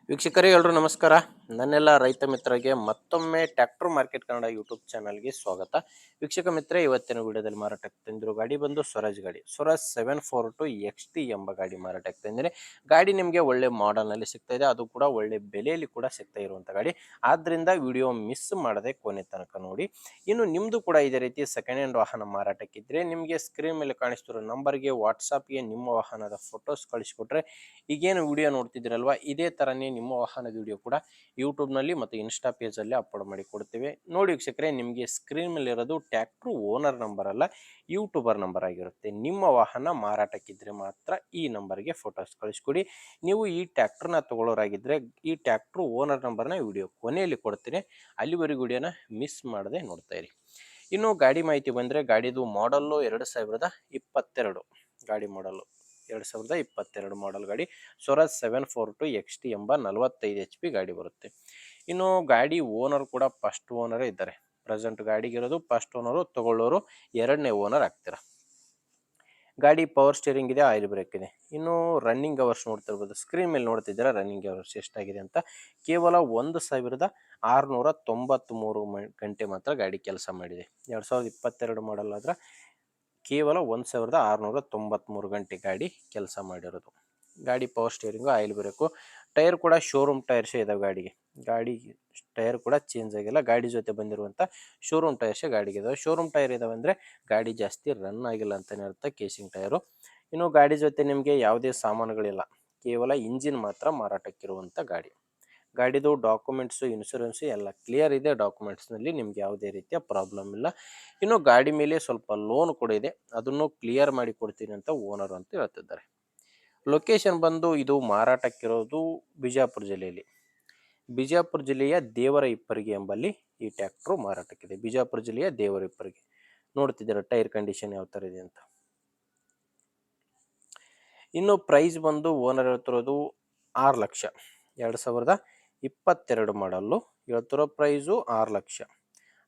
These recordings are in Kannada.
ವೀಕ್ಷಕರೇ ಎಲ್ಲರೂ ನಮಸ್ಕಾರ. ನನ್ನೆಲ್ಲ ರೈತ ಮಿತ್ರರಿಗೆ ಮತ್ತೊಮ್ಮೆ ಟ್ರ್ಯಾಕ್ಟರ್ ಮಾರ್ಕೆಟ್ ಕನ್ನಡ ಯೂಟ್ಯೂಬ್ ಚಾನಲ್ಗೆ ಸ್ವಾಗತ. ವೀಕ್ಷಕ ಮಿತ್ರ, ಇವತ್ತಿನ ವಿಡಿಯೋದಲ್ಲಿ ಮಾರಾಟಕ್ಕೆ ತಂದಿರೋ ಗಾಡಿ ಬಂದು ಸ್ವರಾಜ್ ಗಾಡಿ. ಸ್ವರಾಜ್ 742 XT ಎಂಬ ಗಾಡಿ ಮಾರಾಟಕ್ಕೆ ತಂದಿದೆ. ಗಾಡಿ ನಿಮಗೆ ಒಳ್ಳೆ ಮಾಡೆಲ್ನಲ್ಲಿ ಸಿಗ್ತಾ ಇದೆ, ಅದು ಕೂಡ ಒಳ್ಳೆ ಬೆಲೆಯಲ್ಲಿ ಕೂಡ ಸಿಗ್ತಾ ಇರುವಂಥ ಗಾಡಿ. ಆದ್ದರಿಂದ ವಿಡಿಯೋ ಮಿಸ್ ಮಾಡದೆ ಕೊನೆ ತನಕ ನೋಡಿ. ಇನ್ನು ನಿಮ್ಮದು ಕೂಡ ಇದೇ ರೀತಿ ಸೆಕೆಂಡ್ ಹ್ಯಾಂಡ್ ವಾಹನ ಮಾರಾಟಕ್ಕಿದ್ರೆ ನಿಮಗೆ ಸ್ಕ್ರೀನ್ ಮೇಲೆ ಕಾಣಿಸ್ತಿರೋ ನಂಬರ್ಗೆ ವಾಟ್ಸಾಪ್ಗೆ ನಿಮ್ಮ ವಾಹನದ ಫೋಟೋಸ್ ಕಳಿಸ್ಕೊಟ್ರೆ, ಈಗೇನು ವಿಡಿಯೋ ನೋಡ್ತಿದ್ದೀರಲ್ವಾ ಇದೇ ಥರನೇ ನಿಮ್ಮ ವಾಹನದ ವಿಡಿಯೋ ಕೂಡ ಯೂಟ್ಯೂಬ್ನಲ್ಲಿ ಮತ್ತು ಇನ್ಸ್ಟಾ ಪೇಜಲ್ಲಿ ಅಪ್ಲೋಡ್ ಮಾಡಿ ಕೊಡ್ತೇವೆ. ನೋಡಿ ವೀಕ್ಷಕರೇ, ನಿಮಗೆ ಸ್ಕ್ರೀನ್ ಮೇಲೆ ಇರೋದು ಟ್ರ್ಯಾಕ್ಟ್ರು ಓನರ್ ನಂಬರ್ ಅಲ್ಲ, ಯೂಟ್ಯೂಬರ್ ನಂಬರ್ ಆಗಿರುತ್ತೆ. ನಿಮ್ಮ ವಾಹನ ಮಾರಾಟಕ್ಕಿದ್ರೆ ಮಾತ್ರ ಈ ನಂಬರ್ಗೆ ಫೋಟೋಸ್ ಕಳಿಸ್ಕೊಡಿ. ನೀವು ಈ ಟ್ರ್ಯಾಕ್ಟರ್ನ ತಗೊಳ್ಳೋರಾಗಿದ್ದರೆ ಈ ಟ್ರ್ಯಾಕ್ಟ್ರು ಓನರ್ ನಂಬರ್ನ ವಿಡಿಯೋ ಕೊನೆಯಲ್ಲಿ ಕೊಡ್ತೀನಿ, ಅಲ್ಲಿವರೆಗೂ ವಿಡಿಯೋನ ಮಿಸ್ ಮಾಡದೆ ನೋಡ್ತಾ ಇರಿ. ಇನ್ನು ಗಾಡಿ ಮಾಹಿತಿ ಬಂದರೆ, ಗಾಡಿದು ಮಾಡಲ್ಲು 2022 ಗಾಡಿ ಮಾಡಲ್ಲು 2022 ಮಾಡೆಲ್ ಗಾಡಿ. ಸ್ವರಾಜ್ 742 XT ಎಂಬ 45 HP ಗಾಡಿ ಬರುತ್ತೆ. ಇನ್ನು ಗಾಡಿ ಓನರ್ ಕೂಡ ಫಸ್ಟ್ ಓನರೇ ಇದ್ದಾರೆ. ಪ್ರೆಸೆಂಟ್ ಗಾಡಿಗಿರೋದು ಫಸ್ಟ್ ಓನರು, ತಗೊಳ್ಳೋರು ಎರಡನೇ ಓನರ್ ಆಗ್ತೀರ. ಗಾಡಿ ಪವರ್ ಸ್ಟೀರಿಂಗ್ ಇದೆ, ಆಯಿಲ್ ಬ್ರೇಕ್ ಇದೆ. ಇನ್ನು ರನ್ನಿಂಗ್ ಅವರ್ಸ್ ನೋಡ್ತಿರ್ಬೋದು, ಸ್ಕ್ರೀನ್ ಮೇಲೆ ನೋಡ್ತಿದ್ದೀರಾ ರನ್ನಿಂಗ್ ಅವರ್ಸ್ ಎಷ್ಟಾಗಿದೆ ಅಂತ. ಕೇವಲ 1693 ಗಂಟೆ ಮಾತ್ರ ಗಾಡಿ ಕೆಲಸ ಮಾಡಿದೆ. 2022 ಮಾಡಲ್ ಆದ್ರೆ ಕೇವಲ 1693 ಗಂಟೆ ಗಾಡಿ ಕೆಲಸ ಮಾಡಿರೋದು. ಗಾಡಿ power steering, oil break, tyre ಕೂಡ ಶೋರೂಮ್ ಟೈರ್ಸೇ ಇದಾವೆ ಗಾಡಿಗೆ. ಗಾಡಿ ಟೈರ್ ಕೂಡ ಚೇಂಜ್ ಆಗಿಲ್ಲ. ಗಾಡಿ ಜೊತೆ ಬಂದಿರುವಂಥ ಶೋರೂಮ್ ಟೈರ್ಸೇ ಗಾಡಿಗೆ ಇದಾವೆ. ಶೋರೂಮ್ ಟೈರ್ ಇದಾವೆ ಅಂದರೆ ಗಾಡಿ ಜಾಸ್ತಿ ರನ್ ಆಗಿಲ್ಲ ಅಂತಲೇ ಅರ್ಥ, ಕೇಸಿಂಗ್ ಟೈರು. ಇನ್ನು ಗಾಡಿ ಜೊತೆ ನಿಮಗೆ ಯಾವುದೇ ಸಾಮಾನುಗಳಿಲ್ಲ, ಕೇವಲ ಇಂಜಿನ್ ಮಾತ್ರ ಮಾರಾಟಕ್ಕಿರುವಂಥ ಗಾಡಿ. ಗಾಡಿದು ಡಾಕ್ಯುಮೆಂಟ್ಸು, ಇನ್ಶೂರೆನ್ಸು ಎಲ್ಲ ಕ್ಲಿಯರ್ ಇದೆ. ಡಾಕ್ಯುಮೆಂಟ್ಸ್ನಲ್ಲಿ ನಿಮ್ಗೆ ಯಾವುದೇ ರೀತಿಯ ಪ್ರಾಬ್ಲಮ್ ಇಲ್ಲ. ಇನ್ನು ಗಾಡಿ ಮೇಲೆ ಸ್ವಲ್ಪ ಲೋನ್ ಕೂಡ ಇದೆ, ಅದನ್ನು ಕ್ಲಿಯರ್ ಮಾಡಿ ಕೊಡ್ತೀನಿ ಅಂತ ಓನರ್ ಅಂತ ಹೇಳ್ತಿದ್ದಾರೆ. ಲೊಕೇಶನ್ ಬಂದು ಇದು ಮಾರಾಟಕ್ಕಿರೋದು ಬಿಜಾಪುರ ಜಿಲ್ಲೆಯಲ್ಲಿ. ಬಿಜಾಪುರ ಜಿಲ್ಲೆಯ ದೇವರ ಇಪ್ಪರಿಗೆ ಎಂಬಲ್ಲಿ ಈ ಟ್ರ್ಯಾಕ್ಟ್ರು ಮಾರಾಟಕ್ಕಿದೆ. ಬಿಜಾಪುರ ಜಿಲ್ಲೆಯ ದೇವರ ಇಪ್ಪರಿಗೆ. ನೋಡ್ತಿದ್ದೀರ ಟೈರ್ ಕಂಡೀಷನ್ ಯಾವ ಥರ ಇದೆ ಅಂತ. ಇನ್ನು ಪ್ರೈಸ್ ಬಂದು ಓನರ್ ಹೇಳ್ತಿರೋದು 6 ಲಕ್ಷ. 2022 ಮಾಡಲ್ಲು ಹೇಳ್ತಿರೋ ಪ್ರೈಸು 6 ಲಕ್ಷ.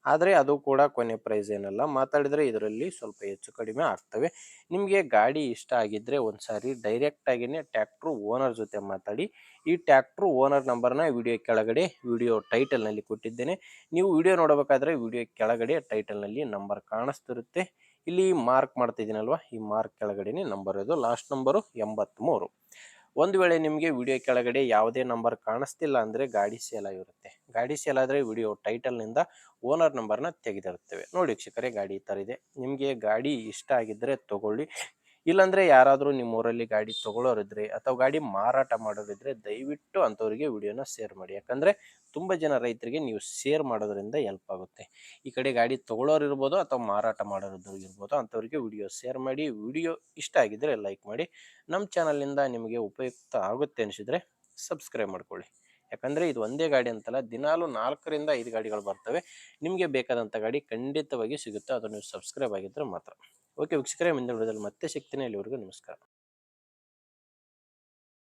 ಆದರೆ ಅದು ಕೂಡ ಕೊನೆ ಪ್ರೈಸ್ ಏನಲ್ಲ, ಮಾತಾಡಿದರೆ ಇದರಲ್ಲಿ ಸ್ವಲ್ಪ ಹೆಚ್ಚು ಕಡಿಮೆ ಆಗ್ತವೆ. ನಿಮಗೆ ಗಾಡಿ ಇಷ್ಟ ಆಗಿದ್ದರೆ ಒಂದು ಸಾರಿ ಡೈರೆಕ್ಟಾಗಿಯೇ ಟ್ರ್ಯಾಕ್ಟ್ರು ಓನರ್ ಜೊತೆ ಮಾತಾಡಿ. ಈ ಟ್ರ್ಯಾಕ್ಟ್ರು ಓನರ್ ನಂಬರ್ನ ವಿಡಿಯೋ ಕೆಳಗಡೆ ವಿಡಿಯೋ ಟೈಟಲ್ನಲ್ಲಿ ಕೊಟ್ಟಿದ್ದೇನೆ. ನೀವು ವಿಡಿಯೋ ನೋಡಬೇಕಾದ್ರೆ ವಿಡಿಯೋ ಕೆಳಗಡೆ ಟೈಟಲ್ನಲ್ಲಿ ನಂಬರ್ ಕಾಣಿಸ್ತಿರುತ್ತೆ. ಇಲ್ಲಿ ಮಾರ್ಕ್ ಮಾಡ್ತಿದ್ದೀನಲ್ವ, ಈ ಮಾರ್ಕ್ ಕೆಳಗಡೆನೇ ನಂಬರ್ ಇದು. Last number 83. ಒಂದು ವೇಳೆ ನಿಮಗೆ ವಿಡಿಯೋ ಕೆಳಗಡೆ ಯಾವುದೇ ನಂಬರ್ ಕಾಣಿಸ್ತಿಲ್ಲ ಅಂದರೆ ಗಾಡಿ ಸೇಲ್ ಆಗಿರುತ್ತೆ. ಗಾಡಿ ಸೇಲ್ ಆದರೆ ವಿಡಿಯೋ ಟೈಟಲ್ನಿಂದ ಓನರ್ ನಂಬರ್ನ ತೆಗೆದಿರುತ್ತೇವೆ. ನೋಡಿ ವೀಕ್ಷಕರೇ, ಗಾಡಿ ಈ ಥರ ಇದೆ. ನಿಮಗೆ ಗಾಡಿ ಇಷ್ಟ ಆಗಿದ್ದರೆ ತಗೊಳ್ಳಿ. ಇಲ್ಲಾಂದರೆ ಯಾರಾದರೂ ನಿಮ್ಮ ಊರಲ್ಲಿ ಗಾಡಿ ತೊಗೊಳ್ಳೋರಿದ್ರೆ ಅಥವಾ ಗಾಡಿ ಮಾರಾಟ ಮಾಡೋರಿದ್ರೆ ದಯವಿಟ್ಟು ಅಂಥವ್ರಿಗೆ ವಿಡಿಯೋನ ಶೇರ್ ಮಾಡಿ. ಯಾಕಂದರೆ ತುಂಬ ಜನ ರೈತರಿಗೆ ನೀವು ಶೇರ್ ಮಾಡೋದ್ರಿಂದ ಹೆಲ್ಪ್ ಆಗುತ್ತೆ. ಈ ಕಡೆ ಗಾಡಿ ತೊಗೊಳ್ಳೋರು ಇರ್ಬೋದು ಅಥವಾ ಮಾರಾಟ ಮಾಡೋರು ಇರ್ಬೋದು, ಅಂಥವ್ರಿಗೆ ವಿಡಿಯೋ ಶೇರ್ ಮಾಡಿ. ವಿಡಿಯೋ ಇಷ್ಟ ಆಗಿದ್ದರೆ ಲೈಕ್ ಮಾಡಿ. ನಮ್ಮ ಚಾನಲಿಂದ ನಿಮಗೆ ಉಪಯುಕ್ತ ಆಗುತ್ತೆ ಅನಿಸಿದರೆ ಸಬ್ಸ್ಕ್ರೈಬ್ ಮಾಡ್ಕೊಳ್ಳಿ. ಯಾಕಂದರೆ ಇದು ಒಂದೇ ಗಾಡಿ ಅಂತಲ್ಲ, ದಿನಾಲು 4 ರಿಂದ 5 ಗಾಡಿಗಳು ಬರ್ತವೆ. ನಿಮಗೆ ಬೇಕಾದಂಥ ಗಾಡಿ ಖಂಡಿತವಾಗಿ ಸಿಗುತ್ತೆ, ಅದು ನೀವು ಸಬ್ಸ್ಕ್ರೈಬ್ ಆಗಿದ್ದರೆ ಮಾತ್ರ. ಓಕೆ ವೀಕ್ಷಕರೇ, ಮುಂದಿನ ವಿಡಿಯೋದಲ್ಲಿ ಮತ್ತೆ ಸಿಗ್ತೀನಿ. ಅಲ್ಲಿವರೆಗೂ ನಮಸ್ಕಾರ.